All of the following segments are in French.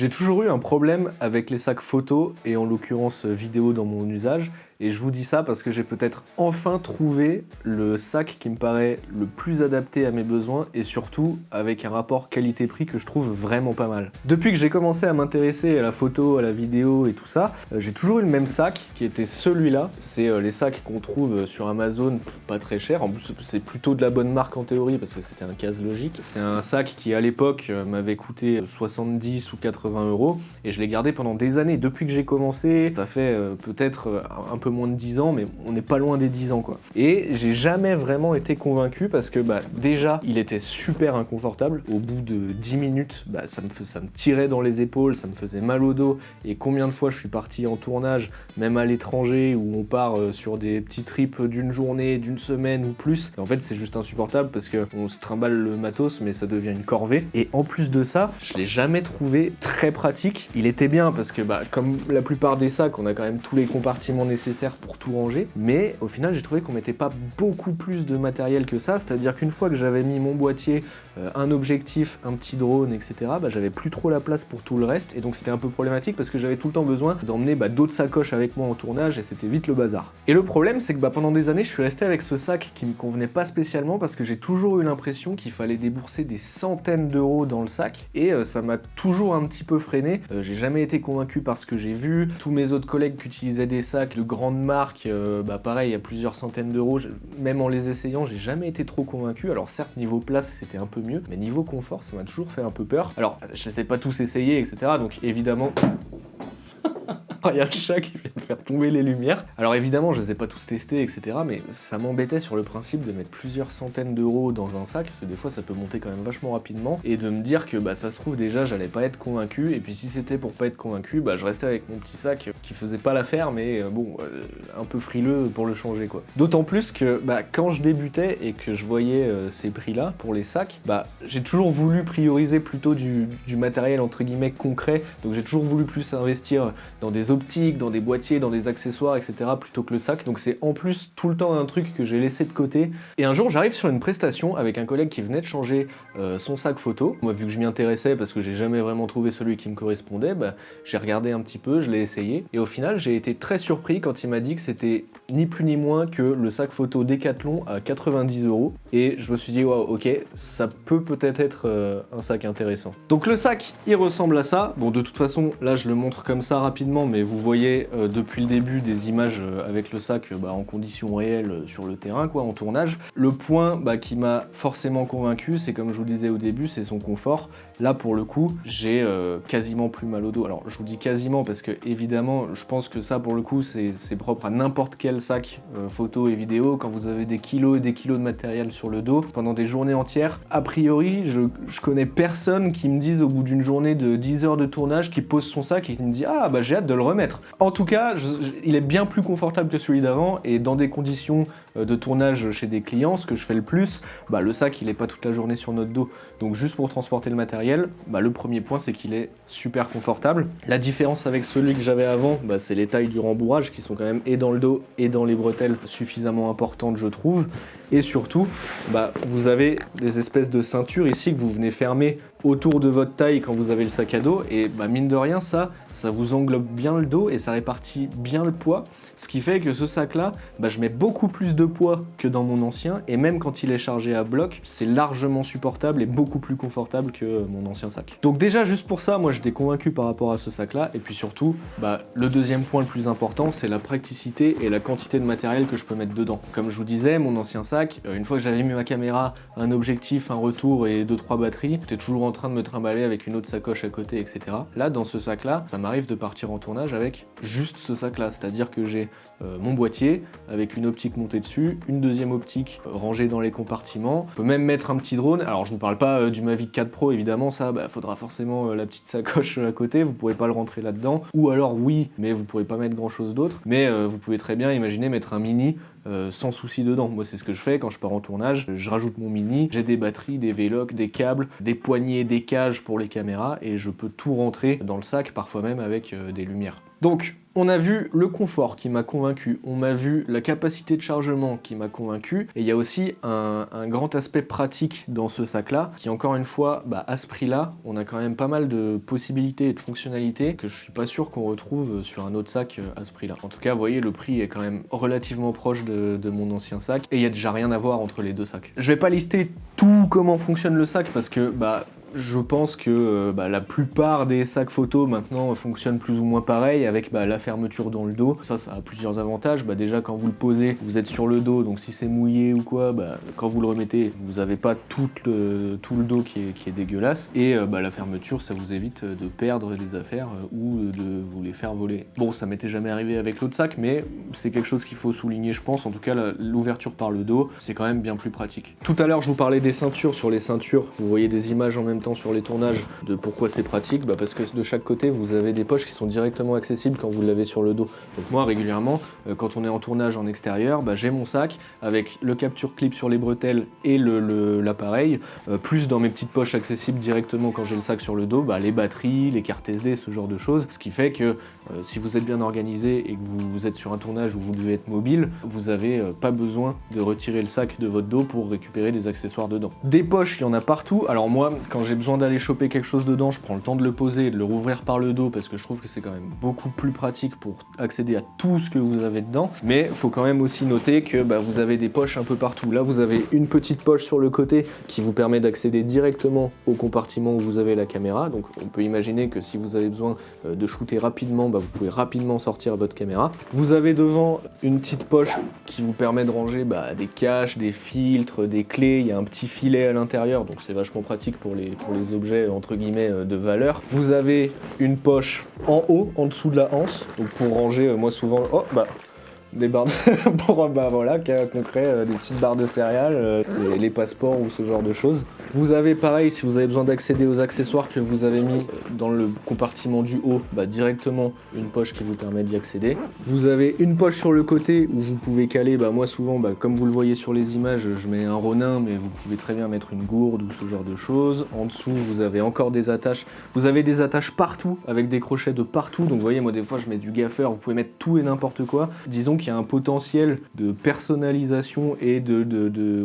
J'ai toujours eu un problème avec les sacs photos et en l'occurrence vidéo dans mon usage. Et je vous dis ça parce que j'ai peut-être enfin trouvé le sac qui me paraît le plus adapté à mes besoins et surtout avec un rapport qualité-prix que je trouve vraiment pas mal. Depuis que j'ai commencé à m'intéresser à la photo, à la vidéo et tout ça, j'ai toujours eu le même sac qui était celui-là. C'est les sacs qu'on trouve sur Amazon, pas très cher. En plus, c'est plutôt de la bonne marque en théorie parce que c'était un case logique. C'est un sac qui à l'époque m'avait coûté 70 ou 80 € et je l'ai gardé pendant des années. Depuis que j'ai commencé, ça fait peut-être un peu moins de 10 ans, mais on n'est pas loin des 10 ans quoi. Et j'ai jamais vraiment été convaincu parce que déjà il était super inconfortable. Au bout de 10 minutes, ça me tirait dans les épaules, ça me faisait mal au dos. Et combien de fois je suis parti en tournage, même à l'étranger, où on part sur des petits trips d'une journée, d'une semaine ou plus. Et en fait c'est juste insupportable parce qu'on se trimballe le matos, mais ça devient une corvée. Et en plus de ça, je l'ai jamais trouvé très pratique. Il était bien parce que comme la plupart des sacs, on a quand même tous les compartiments nécessaires pour tout ranger, mais au final j'ai trouvé qu'on mettait pas beaucoup plus de matériel que ça, c'est-à-dire qu'une fois que j'avais mis mon boîtier, un objectif, un petit drone, etc., j'avais plus trop la place pour tout le reste, et donc c'était un peu problématique parce que j'avais tout le temps besoin d'emmener d'autres sacoches avec moi en tournage, et c'était vite le bazar. Et le problème c'est que pendant des années je suis resté avec ce sac qui me convenait pas spécialement parce que j'ai toujours eu l'impression qu'il fallait débourser des centaines d'euros dans le sac, et ça m'a toujours un petit peu freiné. J'ai jamais été convaincu par ce que j'ai vu, tous mes autres collègues qui utilisaient des sacs de grandes marques, pareil, il y a plusieurs centaines d'euros, même en les essayant, j'ai jamais été trop convaincu. Alors certes, niveau place, c'était un peu mieux, mais niveau confort, ça m'a toujours fait un peu peur. Alors, je les ai pas tous essayés, etc., donc évidemment... Il y a le chat qui vient de faire tomber les lumières. Alors évidemment, je les ai pas tous testés, etc. Mais ça m'embêtait sur le principe de mettre plusieurs centaines d'euros dans un sac, parce que des fois ça peut monter quand même vachement rapidement, et de me dire que ça se trouve déjà j'allais pas être convaincu, et puis si c'était pour pas être convaincu, je restais avec mon petit sac qui faisait pas l'affaire, mais un peu frileux pour le changer quoi. D'autant plus que quand je débutais et que je voyais ces prix-là pour les sacs, j'ai toujours voulu prioriser plutôt du matériel entre guillemets concret, donc j'ai toujours voulu plus investir dans des optiques, dans des boîtiers, dans des accessoires, etc. plutôt que le sac. Donc c'est en plus tout le temps un truc que j'ai laissé de côté. Et un jour, j'arrive sur une prestation avec un collègue qui venait de changer son sac photo. Moi, vu que je m'y intéressais parce que j'ai jamais vraiment trouvé celui qui me correspondait, j'ai regardé un petit peu, je l'ai essayé. Et au final, j'ai été très surpris quand il m'a dit que c'était ni plus ni moins que le sac photo Decathlon à 90 €. Et je me suis dit, waouh, ok, ça peut-être être un sac intéressant. Donc le sac, il ressemble à ça. Bon, de toute façon, là, je le montre comme ça rapidement, mais vous voyez depuis le début des images avec le sac en conditions réelles sur le terrain, quoi, en tournage. Le point qui m'a forcément convaincu, c'est comme je vous le disais au début, c'est son confort. Là, pour le coup, j'ai quasiment plus mal au dos. Alors, je vous dis quasiment parce que, évidemment, je pense que ça, pour le coup, c'est propre à n'importe quel sac photo et vidéo. Quand vous avez des kilos et des kilos de matériel sur le dos, pendant des journées entières, a priori, je connais personne qui me dise au bout d'une journée de 10 heures de tournage, qui pose son sac et qui me dit « Ah, j'ai hâte de le remettre ». En tout cas, il est bien plus confortable que celui d'avant, et dans des conditions de tournage chez des clients, ce que je fais le plus, le sac il est pas toute la journée sur notre dos, donc juste pour transporter le matériel, le premier point c'est qu'il est super confortable. La différence avec celui que j'avais avant, c'est les tailles du rembourrage qui sont quand même et dans le dos et dans les bretelles suffisamment importantes je trouve, et surtout vous avez des espèces de ceintures ici que vous venez fermer autour de votre taille quand vous avez le sac à dos, et mine de rien ça vous englobe bien le dos et ça répartit bien le poids, ce qui fait que ce sac là, je mets beaucoup plus de poids que dans mon ancien, et même quand il est chargé à bloc, c'est largement supportable et beaucoup plus confortable que mon ancien sac. Donc déjà juste pour ça, moi j'étais convaincu par rapport à ce sac là, et puis surtout, le deuxième point le plus important, c'est la praticité et la quantité de matériel que je peux mettre dedans. Comme je vous disais, mon ancien sac, une fois que j'avais mis ma caméra, un objectif, un retour et 2-3 batteries, j'étais toujours en train de me trimballer avec une autre sacoche à côté, etc. Là, dans ce sac là, ça m'arrive de partir en tournage avec juste ce sac là, c'est-à-dire que j'ai mon boîtier avec une optique montée dessus, une deuxième optique rangée dans les compartiments. Je peux même mettre un petit drone. Alors je vous parle pas du Mavic 4 Pro évidemment, ça faudra forcément la petite sacoche à côté, vous pourrez pas le rentrer là-dedans, ou alors oui, mais vous pourrez pas mettre grand chose d'autre, mais vous pouvez très bien imaginer mettre un mini sans souci dedans. Moi c'est ce que je fais quand je pars en tournage, je rajoute mon mini, j'ai des batteries, des vélocs, des câbles, des poignées, des cages pour les caméras, et je peux tout rentrer dans le sac, parfois même avec des lumières. Donc On a vu le confort qui m'a convaincu, on a vu la capacité de chargement qui m'a convaincu, et il y a aussi un grand aspect pratique dans ce sac-là, qui encore une fois, à ce prix-là, on a quand même pas mal de possibilités et de fonctionnalités que je suis pas sûr qu'on retrouve sur un autre sac à ce prix-là. En tout cas, vous voyez, le prix est quand même relativement proche de mon ancien sac, et il y a déjà rien à voir entre les deux sacs. Je vais pas lister tout comment fonctionne le sac, parce que, je pense que la plupart des sacs photo maintenant fonctionnent plus ou moins pareil avec la fermeture dans le dos. Ça a plusieurs avantages. Déjà quand vous le posez, vous êtes sur le dos, donc si c'est mouillé ou quoi, quand vous le remettez, vous n'avez pas tout le dos qui est dégueulasse. Et la fermeture, ça vous évite de perdre des affaires ou de vous les faire voler. Bon, ça m'était jamais arrivé avec l'autre sac, mais c'est quelque chose qu'il faut souligner, je pense. En tout cas, l'ouverture par le dos, c'est quand même bien plus pratique. Tout à l'heure, je vous parlais des ceintures. Sur les ceintures, vous voyez des images en même temps sur les tournages de pourquoi c'est pratique, parce que de chaque côté vous avez des poches qui sont directement accessibles quand vous l'avez sur le dos. Donc moi régulièrement quand on est en tournage en extérieur, j'ai mon sac avec le capture clip sur les bretelles et l'appareil, plus dans mes petites poches accessibles directement quand j'ai le sac sur le dos, les batteries, les cartes SD, ce genre de choses, ce qui fait que si vous êtes bien organisé et que vous êtes sur un tournage où vous devez être mobile, vous n'avez pas besoin de retirer le sac de votre dos pour récupérer des accessoires dedans. Des poches, il y en a partout. Alors moi, quand j'ai besoin d'aller choper quelque chose dedans, je prends le temps de le poser et de le rouvrir par le dos parce que je trouve que c'est quand même beaucoup plus pratique pour accéder à tout ce que vous avez dedans. Mais il faut quand même aussi noter que vous avez des poches un peu partout. Là, vous avez une petite poche sur le côté qui vous permet d'accéder directement au compartiment où vous avez la caméra. Donc on peut imaginer que si vous avez besoin de shooter rapidement, vous pouvez rapidement sortir votre caméra. Vous avez devant une petite poche qui vous permet de ranger des caches, des filtres, des clés. Il y a un petit filet à l'intérieur, donc c'est vachement pratique pour les objets entre guillemets de valeur. Vous avez une poche en haut, en dessous de la hanse, donc pour ranger, moi souvent, des barres pour voilà, cas concret, des petites barres de céréales, les passeports ou ce genre de choses. Vous avez pareil, si vous avez besoin d'accéder aux accessoires que vous avez mis dans le compartiment du haut, directement une poche qui vous permet d'y accéder. Vous avez une poche sur le côté où vous pouvez caler, moi souvent, comme vous le voyez sur les images, je mets un ronin, mais vous pouvez très bien mettre une gourde ou ce genre de choses. En dessous, vous avez encore des attaches. Vous avez des attaches partout, avec des crochets de partout. Donc vous voyez, moi des fois je mets du gaffeur, vous pouvez mettre tout et n'importe quoi. Disons qu'il y a un potentiel de personnalisation et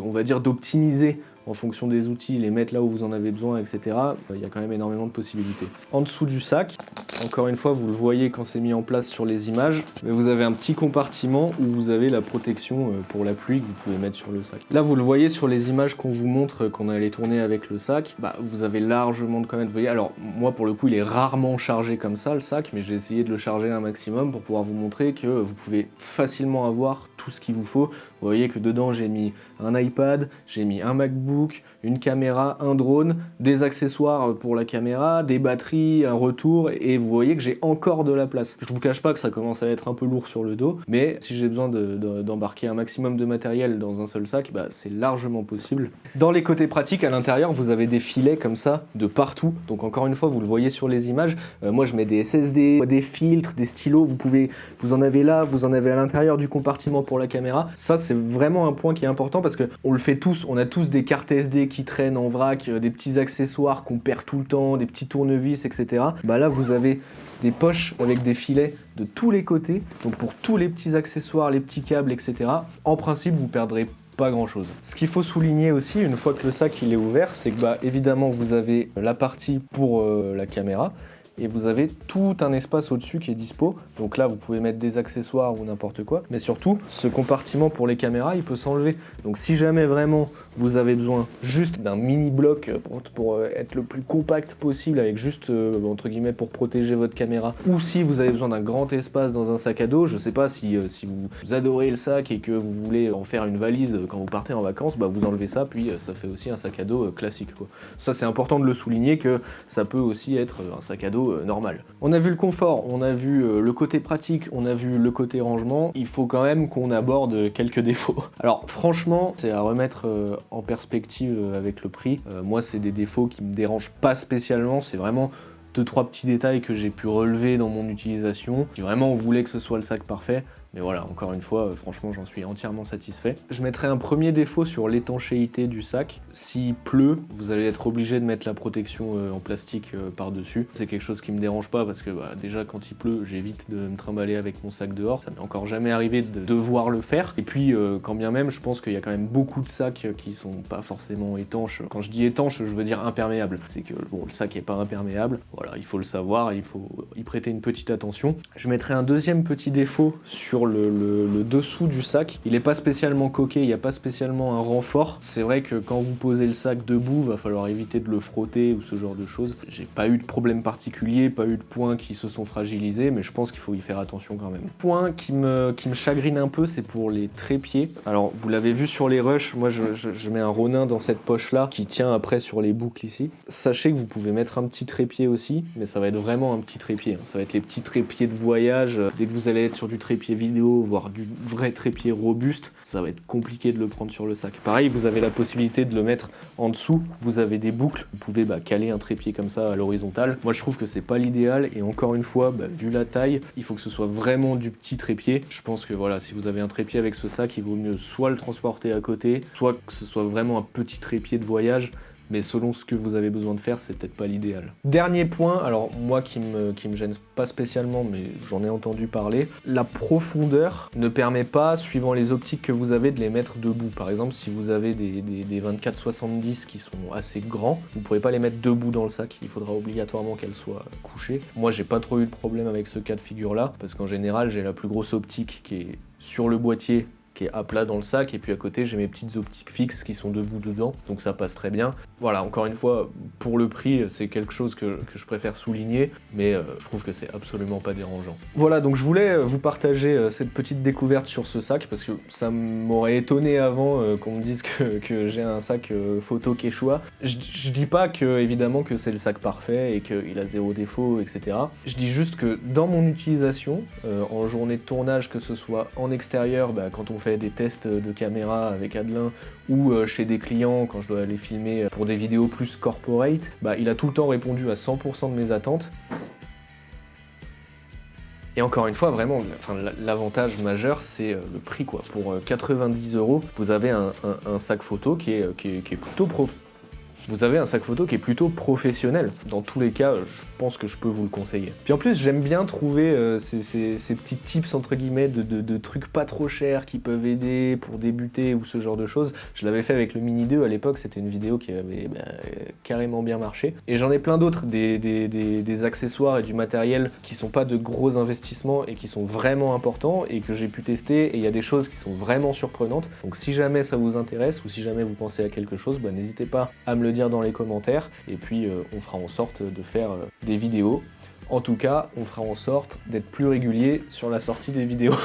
on va dire d'optimiser en fonction des outils, les mettre là où vous en avez besoin, etc. Il y a quand même énormément de possibilités. En dessous du sac, encore une fois, vous le voyez quand c'est mis en place sur les images, mais vous avez un petit compartiment où vous avez la protection pour la pluie que vous pouvez mettre sur le sac. Là, vous le voyez sur les images qu'on vous montre qu'on allait tourner avec le sac, vous avez largement de comètes. Vous voyez, alors moi pour le coup, il est rarement chargé comme ça le sac, mais j'ai essayé de le charger un maximum pour pouvoir vous montrer que vous pouvez facilement avoir tout ce qu'il vous faut. Vous voyez que dedans, j'ai mis un iPad, j'ai mis un MacBook, une caméra, un drone, des accessoires pour la caméra, des batteries, un retour, et vous voyez que j'ai encore de la place. Je vous cache pas que ça commence à être un peu lourd sur le dos, mais si j'ai besoin d'embarquer un maximum de matériel dans un seul sac, c'est largement possible. Dans les côtés pratiques, à l'intérieur, vous avez des filets comme ça, de partout. Donc encore une fois, vous le voyez sur les images, moi je mets des SSD, des filtres, des stylos, vous en avez là, vous en avez à l'intérieur du compartiment pour la caméra. Ça, c'est vraiment un point qui est important parce que on le fait tous, on a tous des cartes SD qui traînent en vrac, des petits accessoires qu'on perd tout le temps, des petits tournevis, etc. Là, vous avez des poches avec des filets de tous les côtés, donc pour tous les petits accessoires, les petits câbles, etc. En principe, vous perdrez pas grand chose. Ce qu'il faut souligner aussi, une fois que le sac il est ouvert, c'est que évidemment vous avez la partie pour la caméra, et vous avez tout un espace au-dessus qui est dispo. Donc là, vous pouvez mettre des accessoires ou n'importe quoi. Mais surtout, ce compartiment pour les caméras, il peut s'enlever. Donc si jamais vraiment vous avez besoin juste d'un mini bloc pour être le plus compact possible, avec juste, entre guillemets, pour protéger votre caméra, ou si vous avez besoin d'un grand espace dans un sac à dos, je sais pas si vous adorez le sac et que vous voulez en faire une valise quand vous partez en vacances, vous enlevez ça, puis ça fait aussi un sac à dos classique, quoi. Ça, c'est important de le souligner que ça peut aussi être un sac à dos normal. On a vu le confort, on a vu le côté pratique, on a vu le côté rangement. Il faut quand même qu'on aborde quelques défauts. Alors franchement, c'est à remettre en perspective avec le prix. Moi, c'est des défauts qui me dérangent pas spécialement, c'est vraiment 2-3 petits détails que j'ai pu relever dans mon utilisation. Si vraiment on voulait que ce soit le sac parfait, Mais voilà, encore une fois, franchement, j'en suis entièrement satisfait. Je mettrai un premier défaut sur l'étanchéité du sac. S'il pleut, vous allez être obligé de mettre la protection en plastique par-dessus. C'est quelque chose qui me dérange pas parce que déjà quand il pleut, j'évite de me trimballer avec mon sac dehors. Ça m'est encore jamais arrivé de devoir le faire. Et puis, quand bien même, je pense qu'il y a quand même beaucoup de sacs qui sont pas forcément étanches. Quand je dis étanche, je veux dire imperméable. C'est que bon, le sac est pas imperméable. Voilà, il faut le savoir, il faut y prêter une petite attention. Je mettrai un deuxième petit défaut sur le dessous du sac. Il n'est pas spécialement coqué, il n'y a pas spécialement un renfort. C'est vrai que quand vous posez le sac debout, va falloir éviter de le frotter ou ce genre de choses. J'ai pas eu de problème particulier, pas eu de points qui se sont fragilisés, mais je pense qu'il faut y faire attention quand même. Point qui me chagrine un peu, c'est pour les trépieds. Alors, vous l'avez vu sur les rushs, moi je mets un Ronin dans cette poche-là qui tient après sur les boucles ici. Sachez que vous pouvez mettre un petit trépied aussi, mais ça va être vraiment un petit trépied. Ça va être les petits trépieds de voyage. Dès que vous allez être sur du trépied vidéo, voire du vrai trépied robuste, ça va être compliqué de le prendre sur le sac. Pareil, vous avez la possibilité de le mettre en dessous. Vous avez des boucles, vous pouvez caler un trépied comme ça à l'horizontale. Moi je trouve que c'est pas l'idéal et encore une fois, vu la taille, il faut que ce soit vraiment du petit trépied. Je pense que voilà, si vous avez un trépied avec ce sac, il vaut mieux soit le transporter à côté, soit que ce soit vraiment un petit trépied de voyage. Mais selon ce que vous avez besoin de faire, c'est peut-être pas l'idéal. Dernier point, alors moi qui me gêne pas spécialement, mais j'en ai entendu parler, la profondeur ne permet pas, suivant les optiques que vous avez, de les mettre debout. Par exemple, si vous avez des 24-70 qui sont assez grands, vous ne pourrez pas les mettre debout dans le sac, il faudra obligatoirement qu'elles soient couchées. Moi j'ai pas trop eu de problème avec ce cas de figure là, parce qu'en général j'ai la plus grosse optique qui est sur le boîtier, qui est à plat dans le sac, et puis à côté j'ai mes petites optiques fixes qui sont debout dedans, donc ça passe très bien. Voilà, encore une fois, pour le prix, c'est quelque chose que je préfère souligner, mais je trouve que c'est absolument pas dérangeant. Voilà, donc je voulais vous partager cette petite découverte sur ce sac, parce que ça m'aurait étonné avant qu'on me dise que j'ai un sac photo Quechua. Je dis pas que, évidemment, que c'est le sac parfait et qu'il a zéro défaut, etc. Je dis juste que dans mon utilisation, en journée de tournage, que ce soit en extérieur, quand on fait des tests de caméra avec Adelin, ou chez des clients quand je dois aller filmer pour des vidéos plus corporate, il a tout le temps répondu à 100% de mes attentes. Et encore une fois, vraiment, l'avantage majeur, c'est le prix, quoi. Pour 90 €, vous avez un sac photo qui est plutôt Vous avez un sac photo qui est plutôt professionnel. Dans tous les cas, je pense que je peux vous le conseiller. Puis en plus, j'aime bien trouver ces petits tips, entre guillemets, de trucs pas trop chers qui peuvent aider pour débuter ou ce genre de choses. Je l'avais fait avec le Mini 2 à l'époque, c'était une vidéo qui avait carrément bien marché. Et j'en ai plein d'autres, des accessoires et du matériel qui sont pas de gros investissements et qui sont vraiment importants et que j'ai pu tester. Et il y a des choses qui sont vraiment surprenantes. Donc si jamais ça vous intéresse ou si jamais vous pensez à quelque chose, n'hésitez pas à me le dire dans les commentaires et puis on fera en sorte de faire des vidéos. En tout cas, on fera en sorte d'être plus régulier sur la sortie des vidéos.